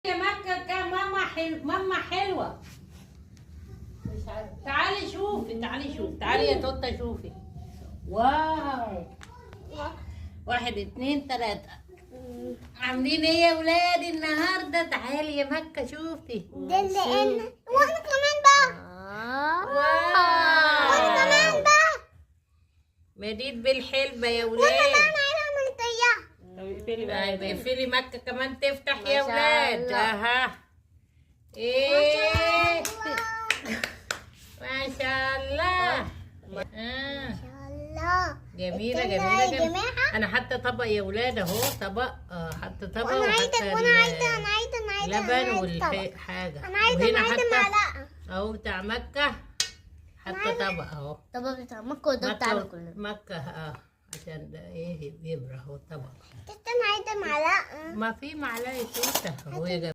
يا مكة كان ماما حلوة. مش عارفة. تعالي شوفي تعالي يا توتة شوفي. واو. 1 2 3. عاملين ايه يا ولادي النهارده؟ تعالي يا مكة شوفي. ده اللي انا وانا كمان بقى. واو. وانا كمان بقى. مديد بالحلبة يا ولاد. وانا كمان عايزه اعمل زيها. طيب اقفلي مكة كمان تفتح يا ولاد. اها. ايه ما شاء الله. ما شاء الله. جميلة التانية جميلة يا جميلة. جماعة. انا حتى طبق يا ولاد اهو طبق. حتى طبق وانا عايزه وحتى وانا عايزه انا عايزه انا عايزه لبن أنا عايزة طبق. والحاجة. انا عايزه وهنا انا عايزه حتى معلقه. اهو بتاع مكة. حتى طبق اهو. طبق بتاع مكة وده بتاعنا كلنا. مكة عشان ده ايه بيبرى هو الطبق. انا عايزه معلقه. ما في معلقة توتة اهو يا جماعة.